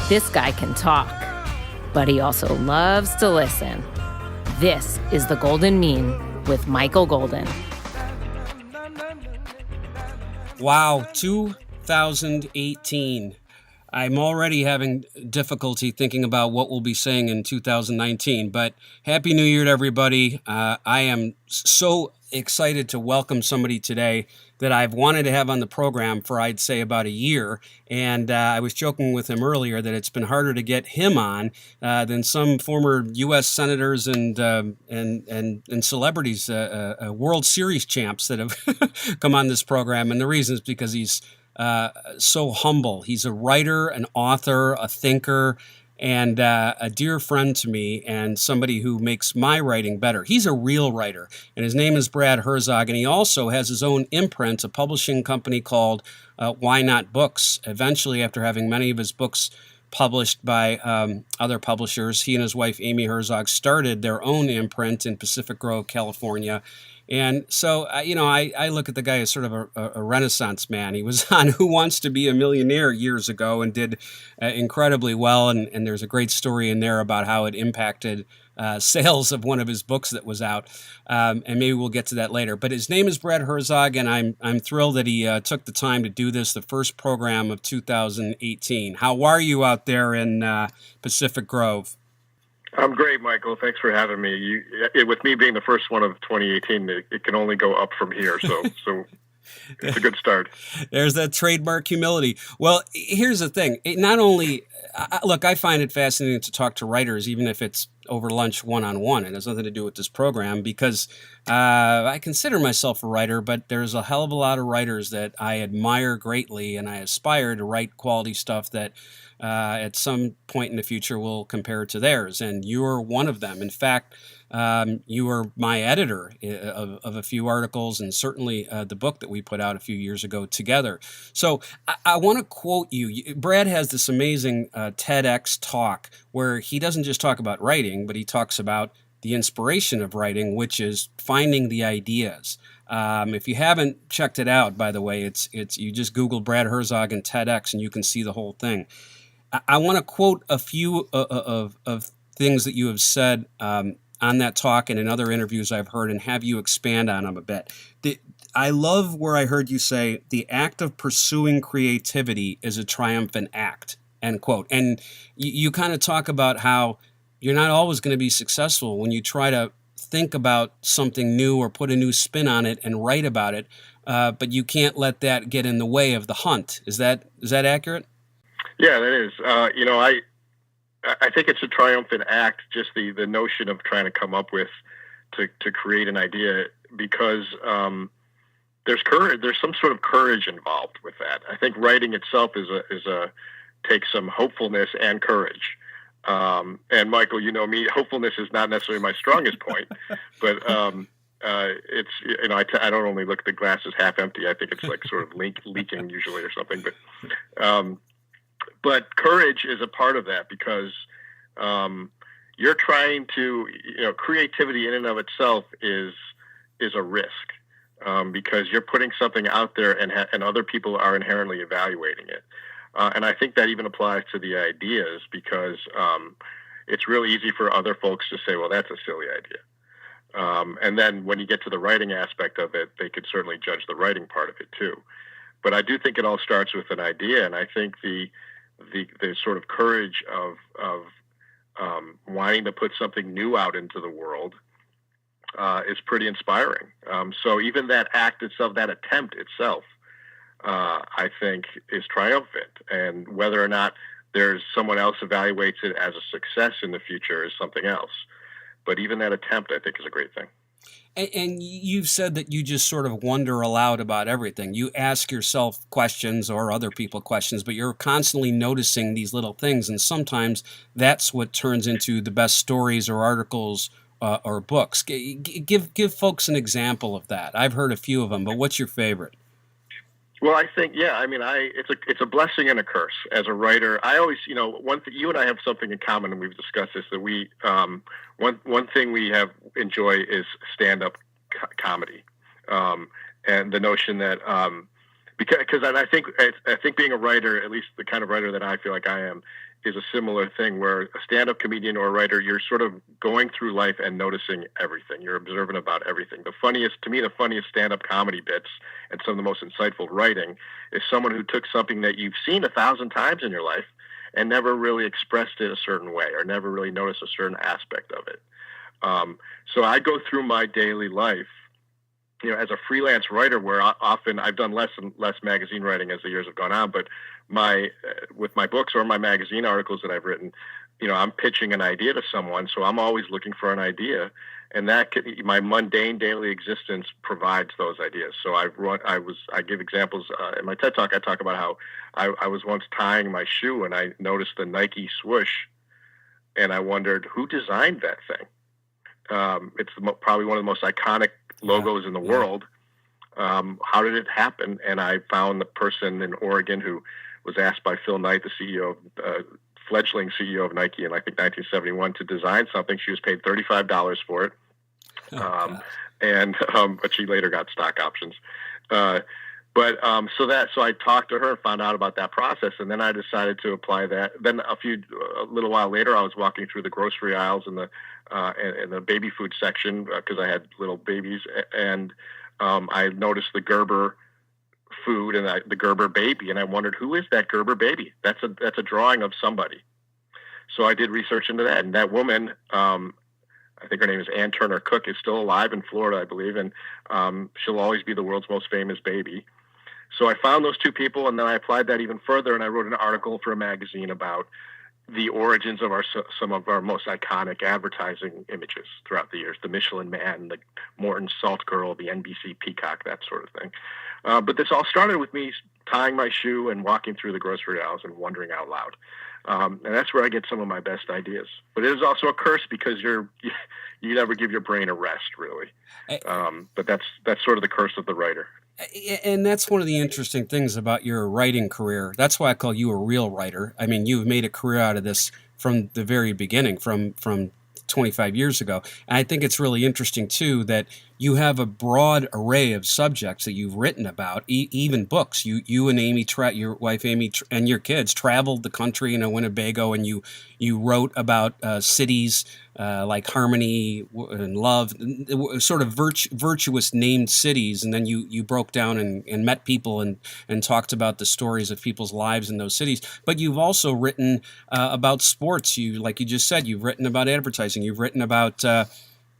This guy can talk, but he also loves to listen. This is The Golden Mean with Michael Golden. Wow, 2018. I'm already having difficulty thinking about what we'll be saying in 2019, but Happy New Year to everybody. I am so excited to welcome somebody today that I've wanted to have on the program for, I'd say, about a year. And I was joking with him earlier that it's been harder to get him on than some former U.S. senators and celebrities, World Series champs that have come on this program. And the reason is because he's so humble. He's a writer, an author, a thinker, and a dear friend to me, and somebody who makes my writing better. He's a real writer, and his name is Brad Herzog, and he also has his own imprint, a publishing company called Why Not Books. Eventually, after having many of his books published by other publishers, he and his wife, Amy Herzog, started their own imprint in Pacific Grove, California. And so, I look at the guy as sort of a Renaissance man. He was on Who Wants to Be a Millionaire years ago and did incredibly well. And there's a great story in there about how it impacted sales of one of his books that was out. And maybe we'll get to that later. But his name is Brad Herzog, and I'm thrilled that he took the time to do this, the first program of 2018. How are you out there in Pacific Grove? I'm great, Michael. Thanks for having me. With me being the first one of 2018, it can only go up from here. So it's a good start. There's that trademark humility. Well, here's the thing. I find it fascinating to talk to writers, even if it's over lunch one-on-one. It has nothing to do with this program because I consider myself a writer, but there's a hell of a lot of writers that I admire greatly, and I aspire to write quality stuff that at some point in the future will compare to theirs. And you're one of them. In fact, you were my editor of a few articles and certainly the book that we put out a few years ago together. So I want to quote you. Brad has this amazing TEDx talk where he doesn't just talk about writing, but he talks about the inspiration of writing, which is finding the ideas. If you haven't checked it out, by the way, it's you just Google Brad Herzog and TEDx and you can see the whole thing. I want to quote a few of things that you have said on that talk and in other interviews I've heard and have you expand on them a bit. I love where I heard you say, the act of pursuing creativity is a triumphant act, end quote. And you kind of talk about how you're not always going to be successful when you try to think about something new or put a new spin on it and write about it, but you can't let that get in the way of the hunt. Is that accurate? Yeah, that is. I think it's a triumphant act, just the notion of trying to come up with to create an idea, because there's courage. There's some sort of courage involved with that. I think writing itself takes some hopefulness and courage. And Michael, you know me, hopefulness is not necessarily my strongest point, but it's I don't only look at the glass as half empty. I think it's like sort of leaking usually or something, But courage is a part of that because you're trying to, creativity in and of itself is a risk because you're putting something out there and other people are inherently evaluating it. And I think that even applies to the ideas because it's really easy for other folks to say, well, that's a silly idea. And then when you get to the writing aspect of it, they could certainly judge the writing part of it too. But I do think it all starts with an idea, and I think the sort of courage of wanting to put something new out into the world is pretty inspiring. So even that act itself, that attempt itself, I think is triumphant. And whether or not there's someone else evaluates it as a success in the future is something else. But even that attempt, I think, is a great thing. And you've said that you just sort of wonder aloud about everything. You ask yourself questions or other people questions, but you're constantly noticing these little things. And sometimes that's what turns into the best stories or articles or books. Give folks an example of that. I've heard a few of them, but what's your favorite? Well, I think, it's a blessing and a curse as a writer. I always, one thing, you and I have something in common, and we've discussed this, that we, one thing we enjoy is stand-up comedy. And the notion that because I think being a writer, at least the kind of writer that I feel like I am, is a similar thing where a stand-up comedian or a writer, you're sort of going through life and noticing everything. You're observant about everything. The funniest stand-up comedy bits and some of the most insightful writing is someone who took something that you've seen 1,000 times in your life and never really expressed it a certain way or never really noticed a certain aspect of it. So I go through my daily life, as a freelance writer, where often I've done less and less magazine writing as the years have gone on, but with my books or my magazine articles that I've written, I'm pitching an idea to someone, so I'm always looking for an idea, and my mundane daily existence provides those ideas. So I give examples in my TED Talk. I talk about how I was once tying my shoe and I noticed the Nike swoosh, and I wondered who designed that thing. It's probably one of the most iconic logos in the world. How did it happen? And I found the person in Oregon who was asked by Phil Knight, the fledgling CEO of Nike in, I think, 1971, to design something. She was paid $35 for it. But she later got stock options. So I talked to her and found out about that process, and then I decided to apply that. Then a little while later, I was walking through the grocery aisles in the baby food section because I had little babies, and I noticed the Gerber food and the Gerber baby, and I wondered, who is that Gerber baby? That's a drawing of somebody. So I did research into that, and that woman, I think her name is Ann Turner Cook, is still alive in Florida, I believe, and she'll always be the world's most famous baby. So I found those two people, and then I applied that even further, and I wrote an article for a magazine about the origins of some of our most iconic advertising images throughout the years: the Michelin Man, the Morton Salt Girl, the NBC Peacock, that sort of thing. But this all started with me tying my shoe and walking through the grocery aisles and wondering out loud. And that's where I get some of my best ideas. But it is also a curse because you never give your brain a rest, really. But that's sort of the curse of the writer. And that's one of the interesting things about your writing career. That's why I call you a real writer. I mean, you've made a career out of this from the very beginning, from 25 years ago. And I think it's really interesting, too, that you have a broad array of subjects that you've written about, even books. You and Amy, your wife Amy, and your kids traveled the country in a Winnebago, and you wrote about cities like Harmony and Love, sort of virtuous named cities, and then you broke down and met people and talked about the stories of people's lives in those cities. But you've also written about sports. Like you just said, you've written about advertising. You've written about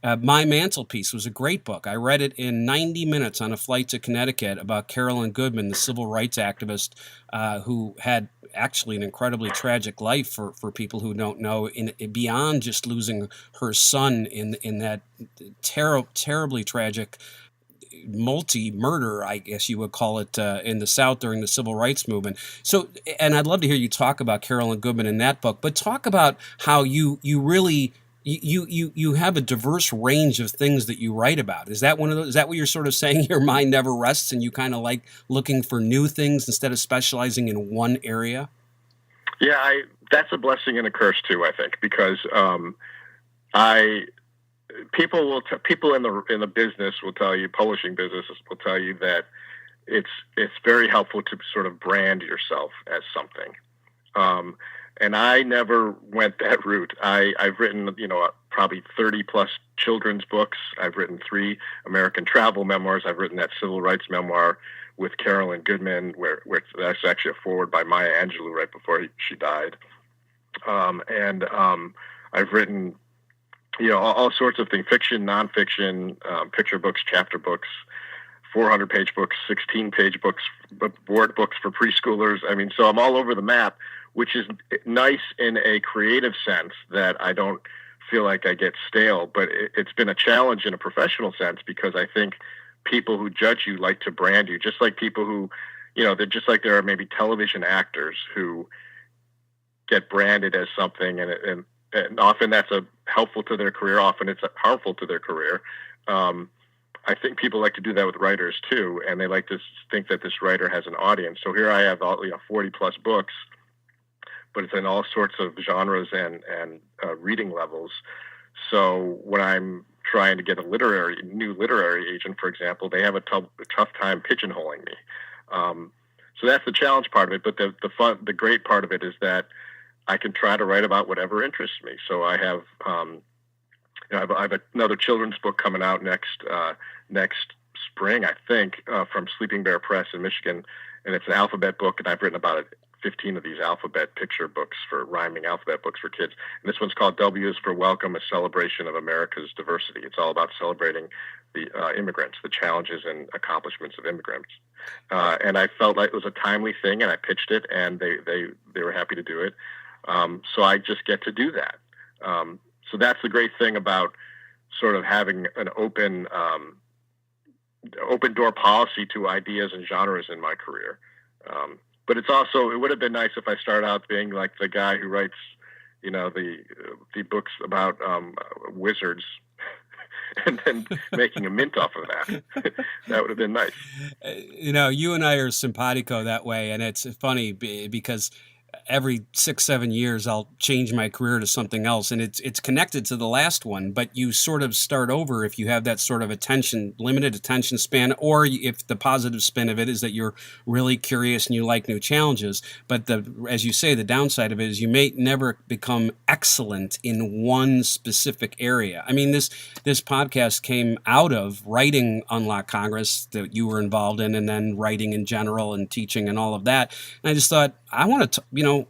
My Mantelpiece was a great book. I read it in 90 minutes on a flight to Connecticut about Carolyn Goodman, the civil rights activist who had actually an incredibly tragic life for people who don't know, beyond just losing her son in that terribly tragic multi-murder, I guess you would call it, in the South during the civil rights movement. So, and I'd love to hear you talk about Carolyn Goodman in that book, but talk about how you really... You have a diverse range of things that you write about. Is that one of those? Is that what you're sort of saying? Your mind never rests, and you kind of like looking for new things instead of specializing in one area. Yeah, that's a blessing and a curse too, I think, because people in the business will tell you, publishing businesses will tell you that it's very helpful to sort of brand yourself as something. And I never went that route. I've written, probably 30 plus children's books. I've written 3 American travel memoirs. I've written that civil rights memoir with Carolyn Goodman, where that's actually a foreword by Maya Angelou right before she died. I've written, all sorts of things: fiction, nonfiction, picture books, chapter books, 400-page books, 16-page books, board books for preschoolers. I mean, so I'm all over the map, which is nice in a creative sense that I don't feel like I get stale, but it's been a challenge in a professional sense because I think people who judge you like to brand you, just like people who, they're just like there are maybe television actors who get branded as something, and often that's helpful to their career, often it's harmful to their career. I think people like to do that with writers too, and they like to think that this writer has an audience. So here I have 40 plus books, but it's in all sorts of genres and reading levels. So when I'm trying to get a new literary agent, for example, they have a tough time pigeonholing me. So that's the challenge part of it. But the great part of it is that I can try to write about whatever interests me. So I have, I have another children's book coming out next spring, I think, from Sleeping Bear Press in Michigan, and it's an alphabet book, and I've written about 15 of these alphabet picture books for rhyming alphabet books for kids. And this one's called W is for Welcome, a celebration of America's diversity. It's all about celebrating the immigrants, the challenges and accomplishments of immigrants. And I felt like it was a timely thing, and I pitched it, and they were happy to do it. So I just get to do that. So that's the great thing about sort of having an open door policy to ideas and genres in my career. But it's also, it would have been nice if I started out being like the guy who writes, the books about wizards and then making a mint off of that. That would have been nice. You and I are simpatico that way, and it's funny because every 6-7 years I'll change my career to something else, and it's connected to the last one, but you sort of start over if you have that sort of limited attention span, or if the positive spin of it is that you're really curious and you like new challenges. But as you say, the downside of it is you may never become excellent in one specific area. I mean, this podcast came out of writing Unlock Congress that you were involved in, and then writing in general and teaching and all of that. And I just thought, I want to,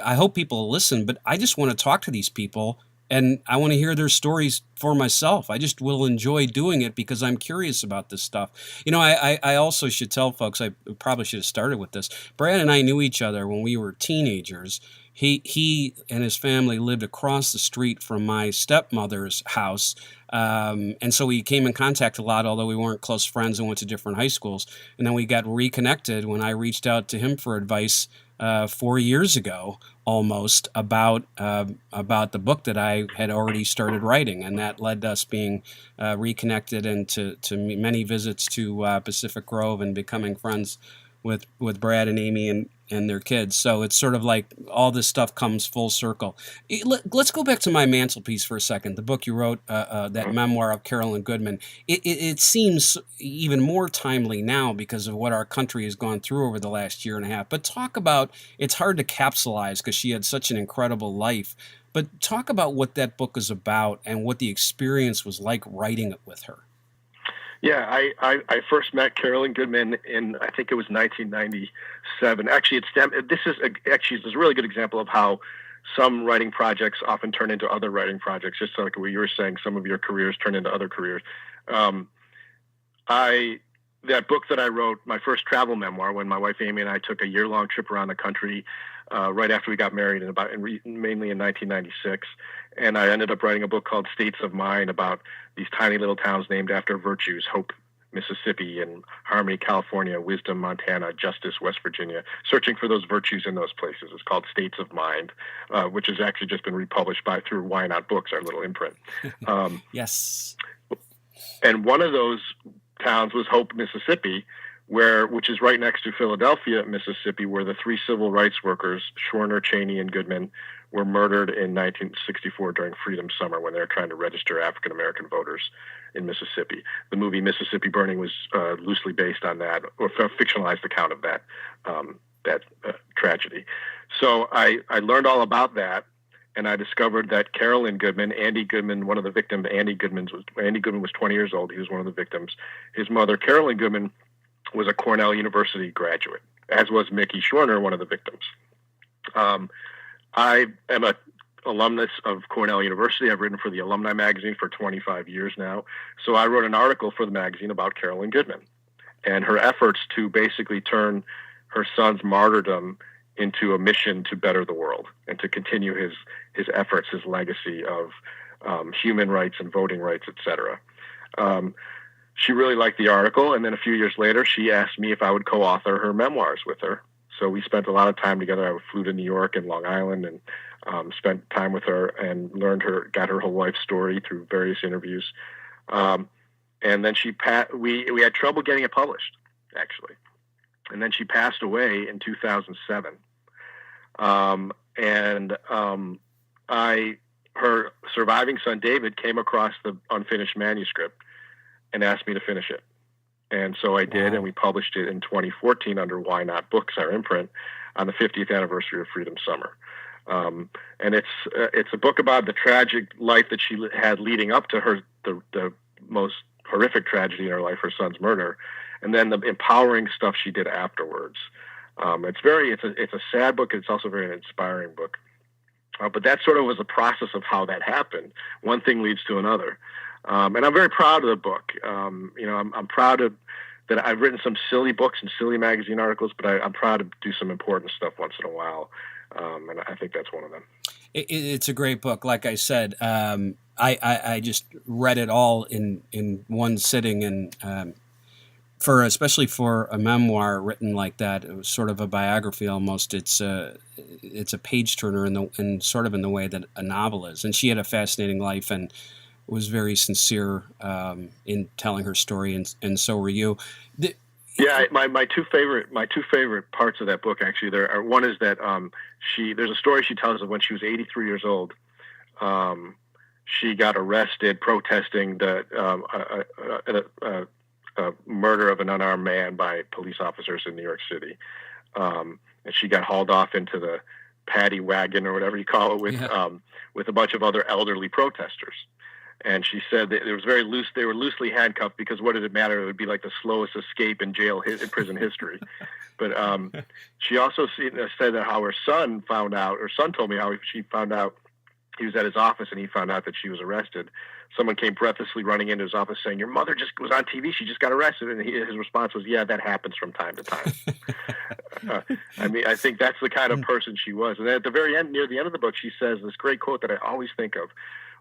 I hope people listen, but I just want to talk to these people, and I want to hear their stories for myself. I just will enjoy doing it because I'm curious about this stuff. I also should tell folks, I probably should have started with this. Brad and I knew each other when we were teenagers. He and his family lived across the street from my stepmother's house. And so we came in contact a lot, although we weren't close friends and went to different high schools. And then we got reconnected when I reached out to him for advice 4 years ago, almost, about the book that I had already started writing, and that led to us being reconnected and to many visits to Pacific Grove and becoming friends with Brad and Amy and their kids. So it's sort of like all this stuff comes full circle. Let's go back to My Mantelpiece for a second. The book you wrote, that memoir of Carolyn Goodman. It seems even more timely now because of what our country has gone through over the last year and a half. But talk about, it's hard to capsulize because she had such an incredible life. But talk about what that book is about and what the experience was like writing it with her. Yeah, I first met Carolyn Goodman in, I think it was 1997. Actually, this is a really good example of how some writing projects often turn into other writing projects. Just like what you were saying, some of your careers turn into other careers. That book that I wrote, my first travel memoir, when my wife Amy and I took a year-long trip around the country right after we got married, mainly in 1996. And I ended up writing a book called States of Mind about these tiny little towns named after virtues: Hope, Mississippi, and Harmony, California; Wisdom, Montana; Justice, West Virginia. Searching for those virtues in those places. It's called States of Mind, which has actually just been republished through Why Not Books, our little imprint. Yes. And one of those towns was Hope, Mississippi, which is right next to Philadelphia, Mississippi, where the three civil rights workers, Schwerner, Cheney, and Goodman, were murdered in 1964 during Freedom Summer when they were trying to register African-American voters in Mississippi. The movie Mississippi Burning was loosely based on that, or a fictionalized account of that tragedy. So I learned all about that, and I discovered that Carolyn Goodman, Andy Goodman, one of the victims, Andy Goodman was 20 years old. He was one of the victims. His mother, Carolyn Goodman, was a Cornell University graduate, as was Mickey Schwerner, one of the victims. I am an alumnus of Cornell University. I've written for the Alumni magazine for 25 years now. So I wrote an article for the magazine about Carolyn Goodman and her efforts to basically turn her son's martyrdom into a mission to better the world and to continue his efforts, his legacy of human rights and voting rights, etc. She really liked the article, and then a few years later, she asked me if I would co-author her memoirs with her. So we spent a lot of time together. I flew to New York and Long Island and spent time with her and got her whole life story through various interviews. And then we had trouble getting it published, actually. And then she passed away in 2007. Her surviving son, David, came across the unfinished manuscript and asked me to finish it. And so I did, Wow. and we published it in 2014 under Why Not Books, our imprint, on the 50th anniversary of Freedom Summer. And it's a book about the tragic life that she had leading up to the most horrific tragedy in her life, her son's murder, and then the empowering stuff she did afterwards. It's a sad book. It's also a very inspiring book. But that sort of was a process of how that happened. One thing leads to another. And I'm very proud of the book. I'm proud of that I've written some silly books and silly magazine articles, but I'm proud to do some important stuff once in a while. And I think that's one of them. It's a great book. Like I said, I just read it all in one sitting, and especially for a memoir written like that, it was sort of a biography almost. It's a page turner in sort of in the way that a novel is. And she had a fascinating life and was very sincere in telling her story, and so were you. My two favorite parts of that book, actually, one is that there's a story she tells of when she was 83 years old. She got arrested protesting the murder of an unarmed man by police officers in New York City, and she got hauled off into the paddy wagon or whatever you call it with a bunch of other elderly protesters. And she said that it was very loose. They were loosely handcuffed because what did it matter? It would be like the slowest escape in prison history. But she also said that how her son found out. Her son told me how she found out. He was at his office and he found out that she was arrested. Someone came breathlessly running into his office saying, "Your mother just was on TV. She just got arrested." And his response was, "Yeah, that happens from time to time." I think that's the kind of person she was. And at the very end, near the end of the book, she says this great quote that I always think of,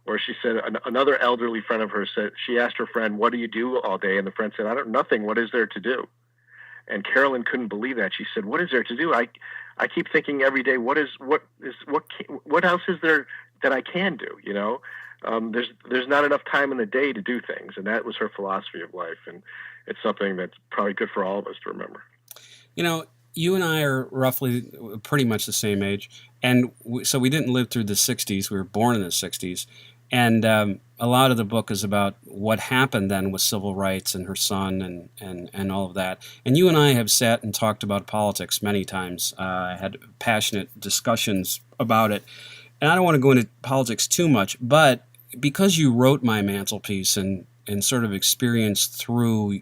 where she said another elderly friend of hers said, she asked her friend, "What do you do all day?" And the friend said, "Nothing. What is there to do?" And Carolyn couldn't believe that. She said, "What is there to do? I keep thinking every day, what else is there that I can do? There's not enough time in the day to do things." And that was her philosophy of life. And it's something that's probably good for all of us to remember. You and I are roughly pretty much the same age. And so we didn't live through the 60s. We were born in the 60s. And a lot of the book is about what happened then with civil rights and her son and all of that. And you and I have sat and talked about politics many times. I had passionate discussions about it. And I don't want to go into politics too much, but because you wrote My Mantelpiece and sort of experienced through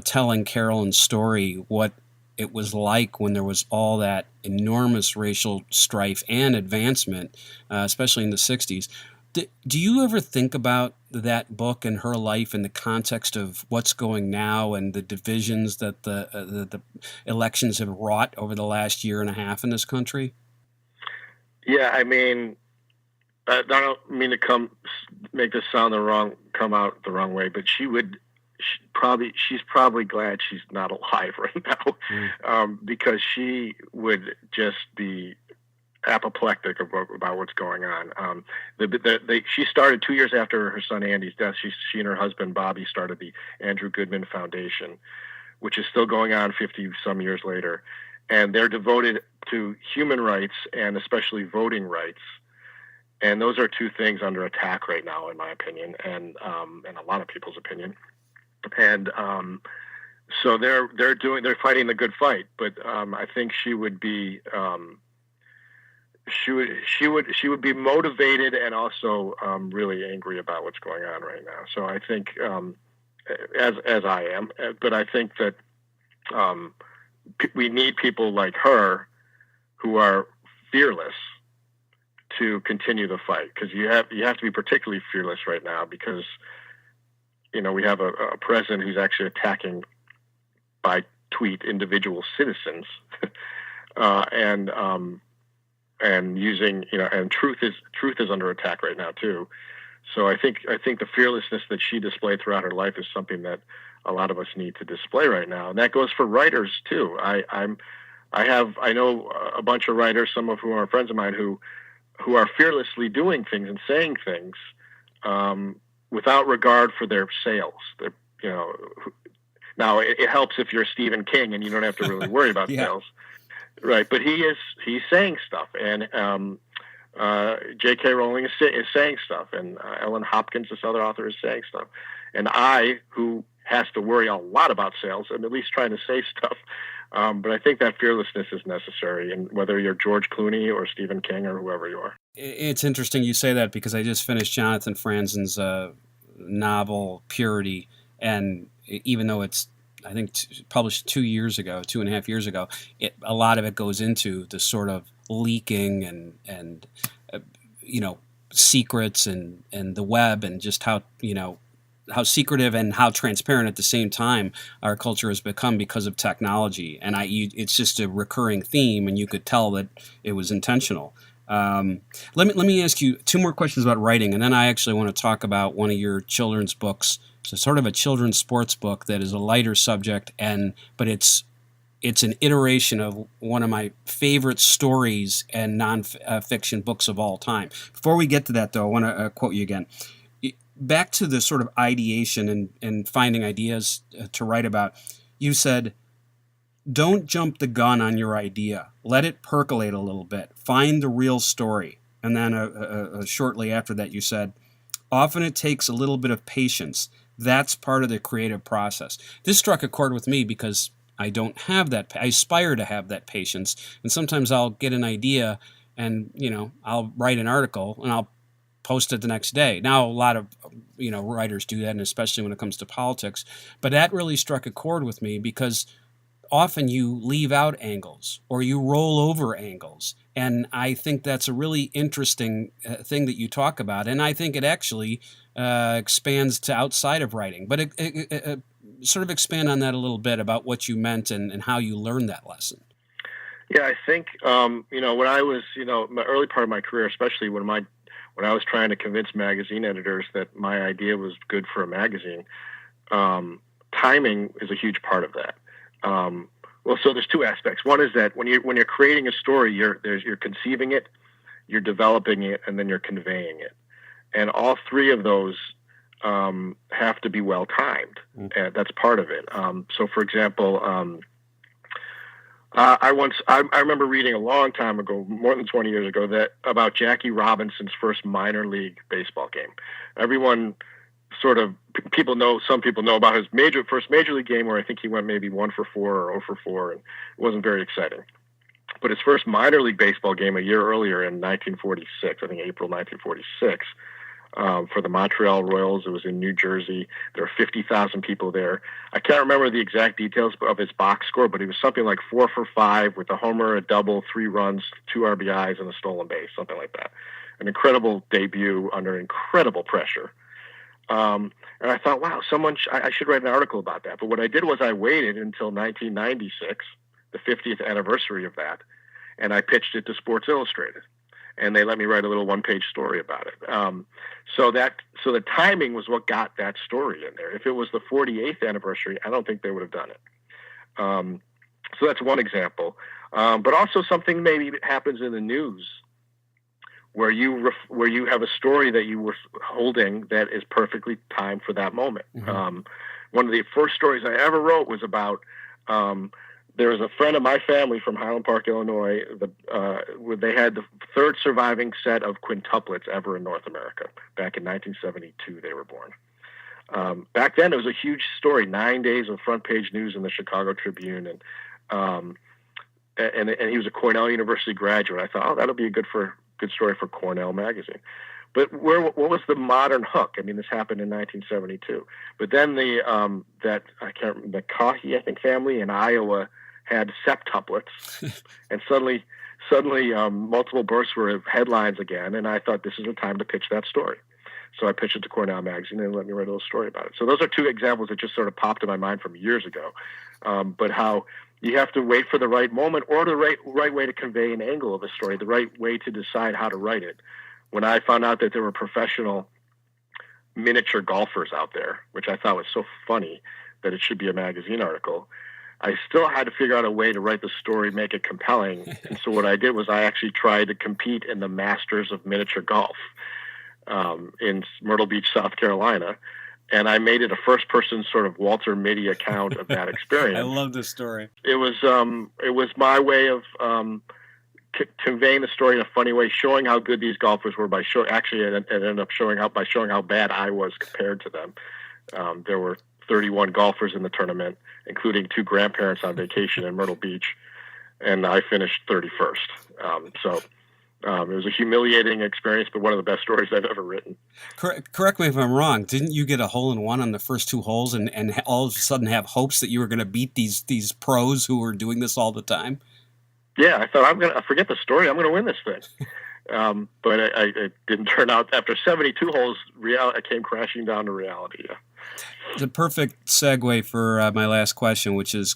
telling Carolyn's story what it was like when there was all that enormous racial strife and advancement, especially in the 60s. Do you ever think about that book and her life in the context of what's going now and the divisions that the elections have wrought over the last year and a half in this country? Yeah, I don't mean to make this come out the wrong way, but she's probably glad she's not alive right now, because she would just be apoplectic about what's going on. She started 2 years after her son Andy's death. She and her husband Bobby started the Andrew Goodman Foundation, which is still going on 50 some years later, and they're devoted to human rights and especially voting rights. And those are two things under attack right now, in my opinion, and a lot of people's opinion. And so they're fighting the good fight. But I think she would be she would be motivated and also really angry about what's going on right now. So I think as I am, but I think that we need people like her who are fearless to continue the fight, because you have to be particularly fearless right now, because we have a president who's actually attacking by tweet individual citizens, and using and truth is under attack right now too. So I think the fearlessness that she displayed throughout her life is something that a lot of us need to display right now, and that goes for writers too. I know a bunch of writers, some of whom are friends of mine, who are fearlessly doing things and saying things without regard for their sales. Now it helps if you're Stephen King and you don't have to really worry about sales, right? But he's saying stuff, and J.K. Rowling is saying stuff, and Ellen Hopkins, this other author, is saying stuff, and I, who has to worry a lot about sales and at least trying to say stuff. But I think that fearlessness is necessary, and whether you're George Clooney or Stephen King or whoever you are. It's interesting you say that, because I just finished Jonathan Franzen's novel Purity, and even though it's, I think, published 2.5 years ago, a lot of it goes into the sort of leaking and secrets and the web, and just how secretive and how transparent at the same time our culture has become because of technology. And it's just a recurring theme, and you could tell that it was intentional. Let me ask you 2 more questions about writing, and then I actually want to talk about one of your children's books. So sort of a children's sports book that is a lighter subject, but it's an iteration of one of my favorite stories and non-fiction books of all time. Before we get to that, though, I want to quote you again. Back to the sort of ideation and finding ideas to write about, you said, don't jump the gun on your idea. Let it percolate a little bit. Find the real story. And then shortly after that, you said, often it takes a little bit of patience. That's part of the creative process. This struck a chord with me because I don't have that. I aspire to have that patience. And sometimes I'll get an idea and, I'll write an article and I'll post it the next day. Now, a lot of, writers do that, and especially when it comes to politics. But that really struck a chord with me because often you leave out angles or you roll over angles. And I think that's a really interesting thing that you talk about. And I think it actually expands to outside of writing. But it sort of expand on that a little bit about what you meant and how you learned that lesson. Yeah, I think, when I was, my early part of my career, especially when I was trying to convince magazine editors that my idea was good for a magazine, timing is a huge part of that. So there's 2 aspects. One is that when you're creating a story, you're conceiving it, you're developing it, and then you're conveying it. And all 3 of those have to be well timed. And that's part of it. So, for example, I remember reading a long time ago, more than 20 years ago, that about Jackie Robinson's first minor league baseball game. Everyone some people know about his first major league game, where I think he went maybe 1 for 4 or 0 for 4, and it wasn't very exciting. But his first minor league baseball game a year earlier in 1946, I think April 1946, for the Montreal Royals. It was in New Jersey. There were 50,000 people there. I can't remember the exact details of his box score, but it was something like 4 for 5 with a homer, a double, 3 runs, 2 RBIs, and a stolen base, something like that. An incredible debut under incredible pressure. And I thought, wow, I should write an article about that. But what I did was I waited until 1996, the 50th anniversary of that, and I pitched it to Sports Illustrated. And they let me write a little 1-page story about it. So the timing was what got that story in there. If it was the 48th anniversary, I don't think they would have done it. So that's one example. But also something maybe happens in the news where you have a story that you were holding that is perfectly timed for that moment. Mm-hmm. One of the first stories I ever wrote was about there was a friend of my family from Highland Park, Illinois. Where they had the 3rd surviving set of quintuplets ever in North America. Back in 1972, they were born. Back then, it was a huge story. 9 days of front page news in the Chicago Tribune, and he was a Cornell University graduate. I thought, that'll be a good story for Cornell magazine. But what was the modern hook? I mean, this happened in 1972. But then the Kahi, I think, family in Iowa had septuplets, and suddenly multiple births were headlines again. And I thought, this is the time to pitch that story. So I pitched it to Cornell magazine and let me write a little story about it. So those are 2 examples that just sort of popped in my mind from years ago. But how you have to wait for the right moment or the right way to convey an angle of a story, the right way to decide how to write it. When I found out that there were professional miniature golfers out there, which I thought was so funny that it should be a magazine article, I still had to figure out a way to write the story, make it compelling. And so what I did was I actually tried to compete in the Masters of Miniature Golf in Myrtle Beach, South Carolina. And I made it a first-person sort of Walter Mitty account of that experience. I love this story. It was my way of conveying the story in a funny way, showing how good these golfers were it ended up showing how bad I was compared to them. There were 31 golfers in the tournament, including 2 grandparents on vacation in Myrtle Beach, and I finished 31st. It was a humiliating experience, but one of the best stories I've ever written. Correct me if I'm wrong. Didn't you get a hole-in-one on the first 2 holes and all of a sudden have hopes that you were going to beat these pros who were doing this all the time? Yeah, I thought, I forget the story. I'm going to win this thing. But it didn't turn out. After 72 holes, I came crashing down to reality. Yeah. The perfect segue for my last question, which is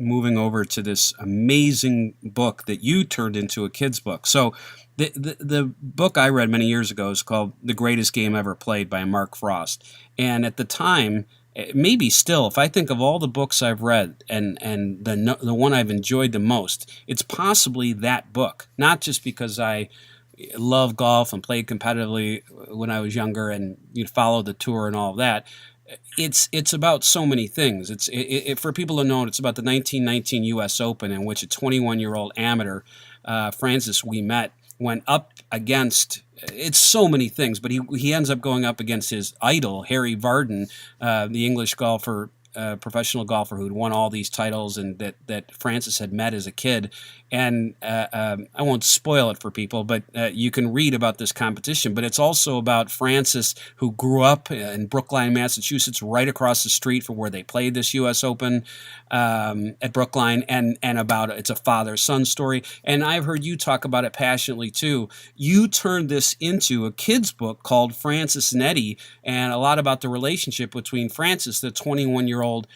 moving over to this amazing book that you turned into a kid's book. So the book I read many years ago is called The Greatest Game Ever Played by Mark Frost. And at the time, maybe still, if I think of all the books I've read and the one I've enjoyed the most, it's possibly that book. Not just because I love golf and played competitively when I was younger and followed the tour and all of that. It's about so many things. It's for people to know, it's about the 1919 U.S. Open, in which a 21-year-old amateur, Francis Ouimet, went up against. It's so many things, but he ends up going up against his idol, Harry Vardon, the English golfer, professional golfer who'd won all these titles and that Francis had met as a kid. And I won't spoil it for people, but you can read about this competition. But it's also about Francis, who grew up in Brookline, Massachusetts, right across the street from where they played this U.S. Open at Brookline, and about it's a father-son story. And I've heard you talk about it passionately too. You turned this into a kid's book called Francis and Eddie, and a lot about the relationship between Francis, the 21-year-old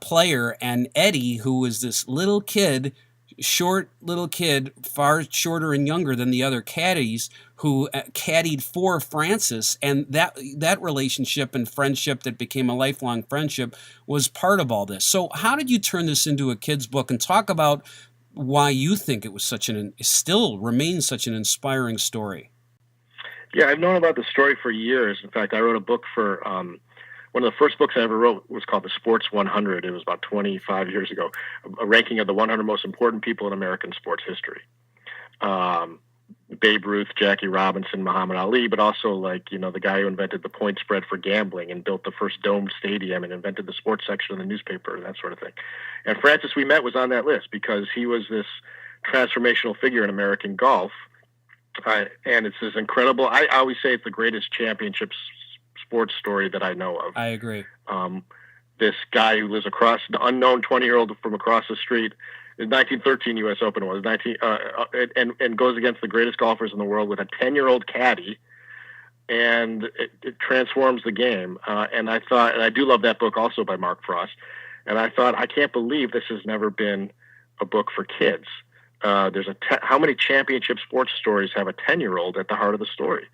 player, and Eddie, who was this little kid, far shorter and younger than the other caddies, who caddied for Francis, and that relationship and friendship that became a lifelong friendship was part of all this. So how did you turn this into a kid's book, and talk about why you think it was still remains such an inspiring story? Yeah, I've known about the story for years. In fact, I wrote a book for one of the first books I ever wrote was called The Sports 100. It was about 25 years ago, a ranking of the 100 most important people in American sports history. Babe Ruth, Jackie Robinson, Muhammad Ali, but also the guy who invented the point spread for gambling and built the first domed stadium and invented the sports section of the newspaper and that sort of thing. And Francis Ouimet was on that list because he was this transformational figure in American golf. And it's this incredible, I always say it's the greatest championship sports story that I know of. I agree. This guy who lives across, the unknown 20-year-old from across the street, the 1913 U.S. Open was and goes against the greatest golfers in the world with a 10-year-old caddy, and it transforms the game. And I thought, and I do love that book also by Mark Frost, and I thought, I can't believe this has never been a book for kids. There's how many championship sports stories have a 10-year-old at the heart of the story?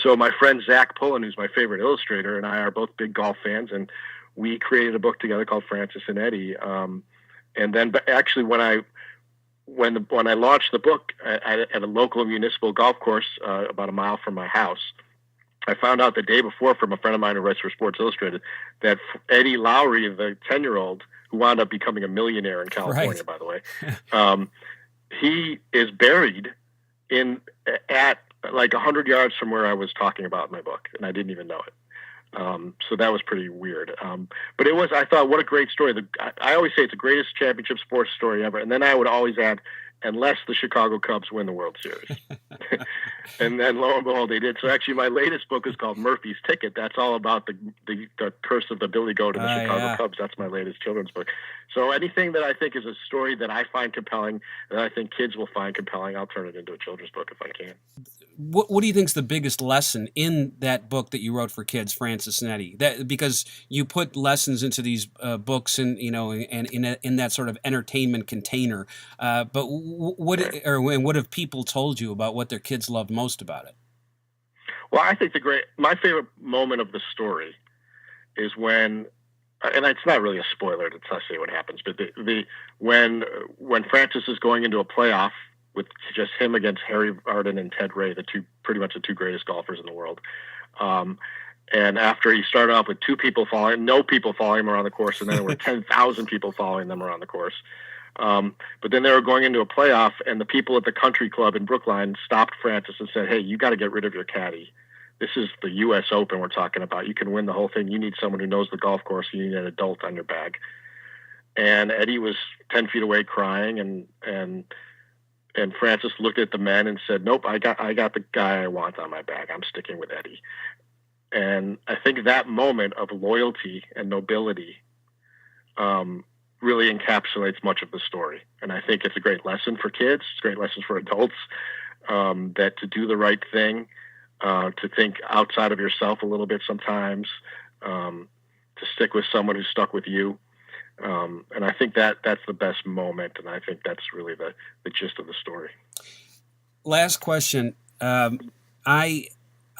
So my friend Zach Pullen, who's my favorite illustrator, and I are both big golf fans, and we created a book together called Francis and Eddie. And then, but actually, when I launched the book at a local municipal golf course about a mile from my house, I found out the day before from a friend of mine who writes for Sports Illustrated that Eddie Lowry, the 10-year-old, who wound up becoming a millionaire in California, by the way, he is buried at like 100 yards from where I was talking about in my book, and I didn't even know it. So that was pretty weird. But I thought, what a great story. I always say it's the greatest championship sports story ever. And then I would always add, unless the Chicago Cubs win the World Series. And then lo and behold, they did. So actually my latest book is called Murphy's Ticket. That's all about the curse of the Billy Goat and the Chicago Cubs. That's my latest children's book. So anything that I think is a story that I find compelling, that I think kids will find compelling, I'll turn it into a children's book if I can. What do you think is the biggest lesson in that book that you wrote for kids, Francis and Eddie? Because you put lessons into these books and in that sort of entertainment container. But what have people told you about what their kids loved most about it? Well, I think my favorite moment of the story is when, and it's not really a spoiler to say what happens, but when Francis is going into a playoff with just him against Harry Vardon and Ted Ray, pretty much the two greatest golfers in the world. And after he started off with no people following him around the course, and then there were 10,000 people following them around the course. But then they were going into a playoff, and the people at the country club in Brookline stopped Francis and said, "Hey, you got to get rid of your caddy. This is the U.S. Open we're talking about. You can win the whole thing. You need someone who knows the golf course. You need an adult on your bag. And Eddie was 10 feet away crying, and Francis looked at the men and said, "Nope, I got the guy I want on my bag. I'm sticking with Eddie." And I think that moment of loyalty and nobility really encapsulates much of the story. And I think it's a great lesson for kids. It's a great lesson for adults, that to do the right thing, to think outside of yourself a little bit sometimes, to stick with someone who stuck with you. And I think that's the best moment. And I think that's really the gist of the story. Last question.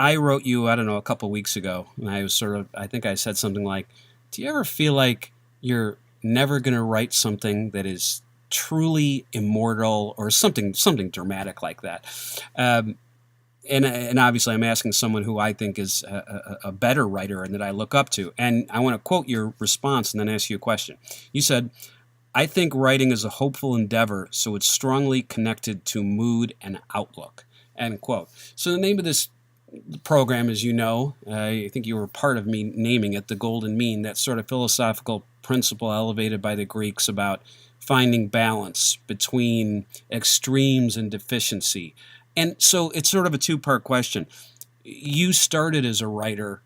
I wrote you, I don't know, a couple weeks ago, and I think I said something like, do you ever feel like you're never going to write something that is truly immortal, or something dramatic like that? And obviously I'm asking someone who I think is a better writer and that I look up to. And I want to quote your response and then ask you a question. You said, "I think writing is a hopeful endeavor, so it's strongly connected to mood and outlook." End quote. So the name of this program, as you know, I think you were part of me naming it, the Golden Mean, that sort of philosophical principle elevated by the Greeks about finding balance between extremes and deficiency. And so it's sort of a two-part question. You started as a writer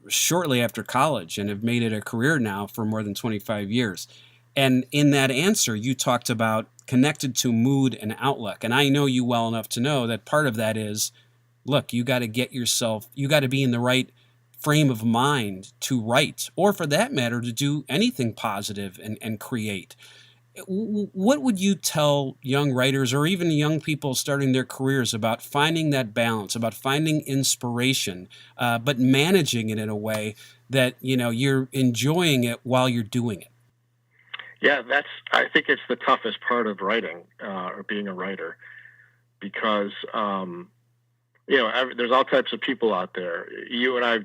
shortly after college and have made it a career now for more than 25 years. And in that answer, you talked about connected to mood and outlook. And I know you well enough to know that part of that is, look, you got to be in the right frame of mind to write, or for that matter, to do anything positive and create. What would you tell young writers, or even young people starting their careers, about finding that balance, about finding inspiration, but managing it in a way that, you're enjoying it while you're doing it? Yeah, I think it's the toughest part of writing, or being a writer, because, there's all types of people out there. You and I have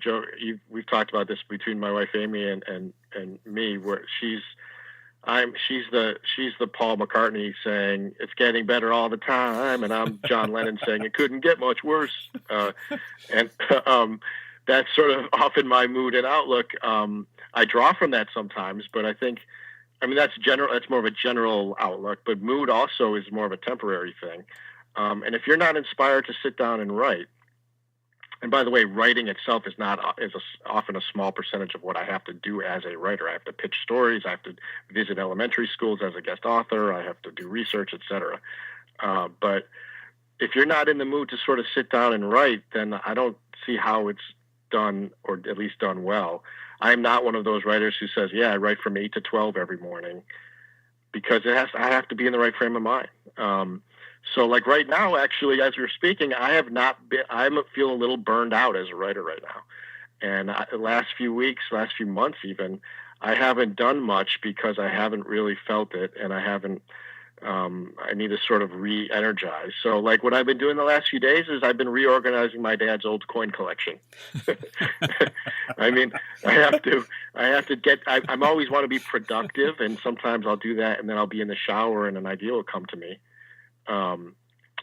we've talked about this between my wife Amy and me, where she's the Paul McCartney saying it's getting better all the time, and I'm John Lennon saying it couldn't get much worse. And that's sort of often my mood and outlook. I draw from that sometimes, but that's general. That's more of a general outlook. But mood also is more of a temporary thing. And if you're not inspired to sit down and write, and by the way, writing itself is often a small percentage of what I have to do as a writer. I have to pitch stories. I have to visit elementary schools as a guest author. I have to do research, etc. But if you're not in the mood to sort of sit down and write, then I don't see how it's done, or at least done well. I'm not one of those writers who says, "Yeah, I write from 8 to 12 every morning," because I have to be in the right frame of mind. So like right now, actually, as we're speaking, I feel a little burned out as a writer right now. And the last few months even, I haven't done much because I haven't really felt it, and I need to sort of re-energize. So like what I've been doing the last few days is I've been reorganizing my dad's old coin collection. I always want to be productive, and sometimes I'll do that, and then I'll be in the shower and an idea will come to me.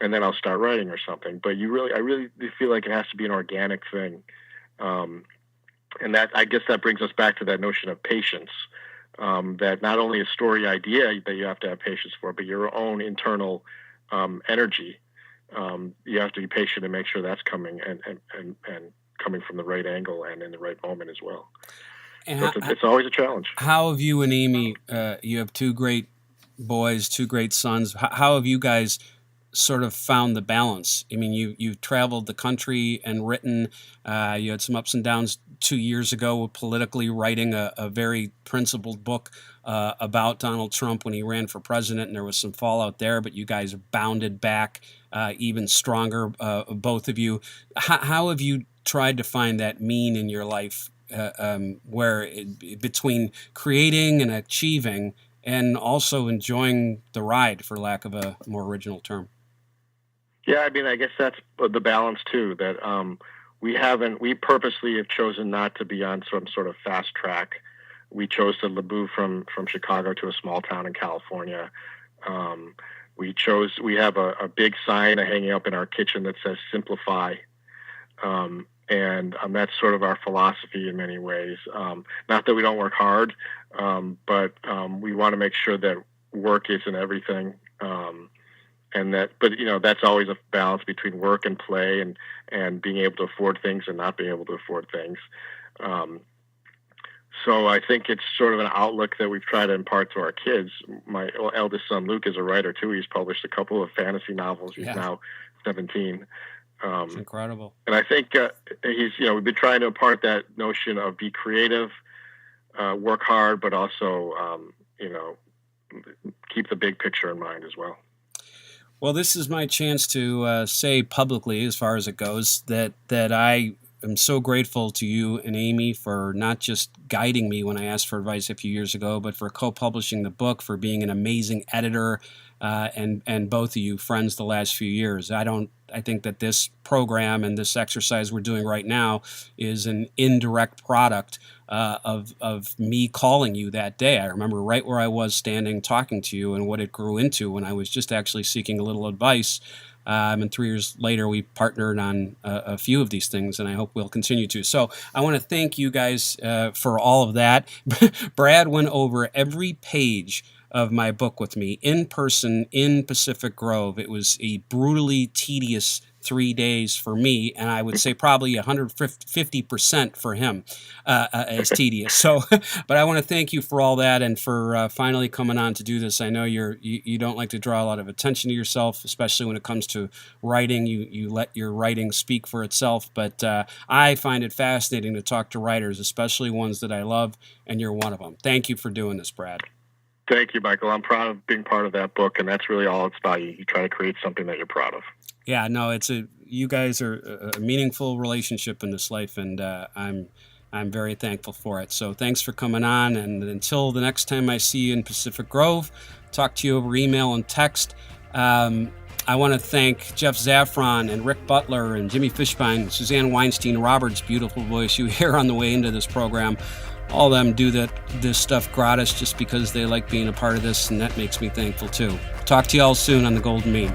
And then I'll start writing or something. But I really feel like it has to be an organic thing. And I guess that brings us back to that notion of patience, that not only a story idea that you have to have patience for, but your own internal energy. You have to be patient and make sure that's coming and coming from the right angle and in the right moment as well. And so it's always a challenge. How have you and Amy, you have two great boys, two great sons. How have you guys sort of found the balance? I mean, you've traveled the country and written. You had some ups and downs 2 years ago with politically writing a very principled book about Donald Trump when he ran for president, and there was some fallout there, but you guys bounded back even stronger, both of you. How have you tried to find that mean in your life, between creating and achieving and also enjoying the ride, for lack of a more original term? Yeah, I guess that's the balance too, that we purposely have chosen not to be on some sort of fast track. We chose to move from Chicago to a small town in California. We have a big sign hanging up in our kitchen that says "Simplify." And that's sort of our philosophy in many ways. Not that we don't work hard, but we want to make sure that work isn't everything. But that's always a balance between work and play, and being able to afford things and not being able to afford things. So I think it's sort of an outlook that we've tried to impart to our kids. My eldest son, Luke, is a writer too. He's published a couple of fantasy novels. He's now 17. It's incredible. And I think we've been trying to impart that notion of be creative, work hard, but also, keep the big picture in mind as well. Well, this is my chance to say publicly, as far as it goes, that I am so grateful to you and Amy for not just guiding me when I asked for advice a few years ago, but for co-publishing the book, for being an amazing editor, and both of you friends the last few years. I think that this program and this exercise we're doing right now is an indirect product of me calling you that day. I remember right where I was standing talking to you and what it grew into when I was just actually seeking a little advice. And 3 years later, we partnered on a few of these things, and I hope we'll continue to. So I want to thank you guys for all of that. Brad went over every page of my book with me in person in Pacific Grove. It was a brutally tedious 3 days for me, and I would say probably 150% for him as tedious. So, but I want to thank you for all that and for finally coming on to do this. I know you don't like to draw a lot of attention to yourself, especially when it comes to writing. You let your writing speak for itself, but I find it fascinating to talk to writers, especially ones that I love, and you're one of them. Thank you for doing this, Brad. Thank you, Michael. I'm proud of being part of that book, and that's really all it's about. You try to create something that you're proud of. Yeah, no, you guys are a meaningful relationship in this life, and I'm very thankful for it. So thanks for coming on, and until the next time I see you in Pacific Grove, talk to you over email and text. I want to thank Jeff Zaffron and Rick Butler and Jimmy Fishbein, Suzanne Weinstein Roberts' beautiful voice you hear on the way into this program. All of them do this stuff gratis just because they like being a part of this, and that makes me thankful too. Talk to you all soon on the Golden Mean.